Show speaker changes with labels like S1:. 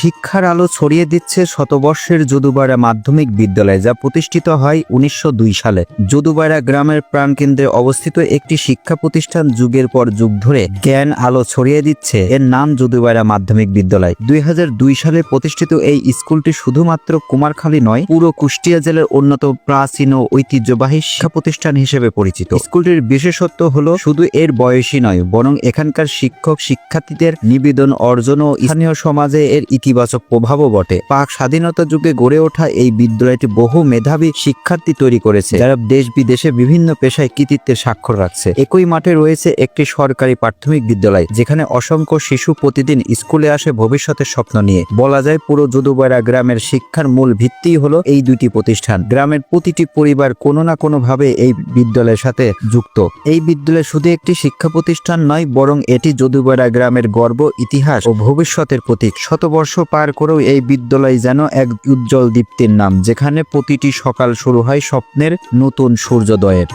S1: শিক্ষার আলো ছড়িয়ে দিচ্ছে শতবর্ষের যদুবাড়া মাধ্যমিক বিদ্যালয়, যা প্রতিষ্ঠিত হয় 1902 সালে। যদুবাড়া গ্রামের প্রাণকেন্দ্রে অবস্থিত একটি শিক্ষা প্রতিষ্ঠান যুগের পর যুগ ধরে জ্ঞান আলো ছড়িয়ে দিচ্ছে। এর নাম যদুবাড়া মাধ্যমিক বিদ্যালয়। 2002 সালে প্রতিষ্ঠিত এই স্কুলটি শুধুমাত্র কুমারখালী নয়, পুরো কুষ্টিয়া জেলার অন্যতম প্রাচীন ও ঐতিহ্যবাহী শিক্ষা প্রতিষ্ঠান হিসেবে পরিচিত। স্কুলটির বিশেষত্ব হলো শুধু এর বয়সী নয়, বরং এখানকার শিক্ষক শিক্ষার্থীদের নিবেদন অর্জন ও স্থানীয় সমাজে এর ইতিবাচক প্রভাবও বটে। পাক স্বাধীনতা যুগে গড়ে ওঠা এই বিদ্যালয়টি বহু মেধাবী শিক্ষার্থী তৈরি করেছে, যারা দেশ বিদেশে বিভিন্ন পেশায় কৃতিত্বের স্বাক্ষর রাখছে। একই মাঠে রয়েছে একটি সরকারি প্রাথমিক বিদ্যালয়, যেখানে অসংখ্য শিশু প্রতিদিন স্কুলে আসে ভবিষ্যতের স্বপ্ন নিয়ে। বলা যায় পুরো যদুবাড়া গ্রামের শিক্ষার মূল ভিত্তি হলো এই দুইটি প্রতিষ্ঠান। গ্রামের প্রতিটি পরিবার কোনো না কোনো ভাবে এই বিদ্যালয়ের সাথে যুক্ত। এই বিদ্যালয় শুধু একটি শিক্ষা প্রতিষ্ঠান নয়, বরং এটি যদুবাড়া গ্রামের গর্ব, ইতিহাস ও ভবিষ্যতের প্রতীক। শতবর্ষ পার করেও এই বিদ্যালয় যেন এক উজ্জ্বল দীপ্তির নাম, যেখানে প্রতিটি সকাল শুরু হয় স্বপ্নের নতুন সূর্যোদয়ের।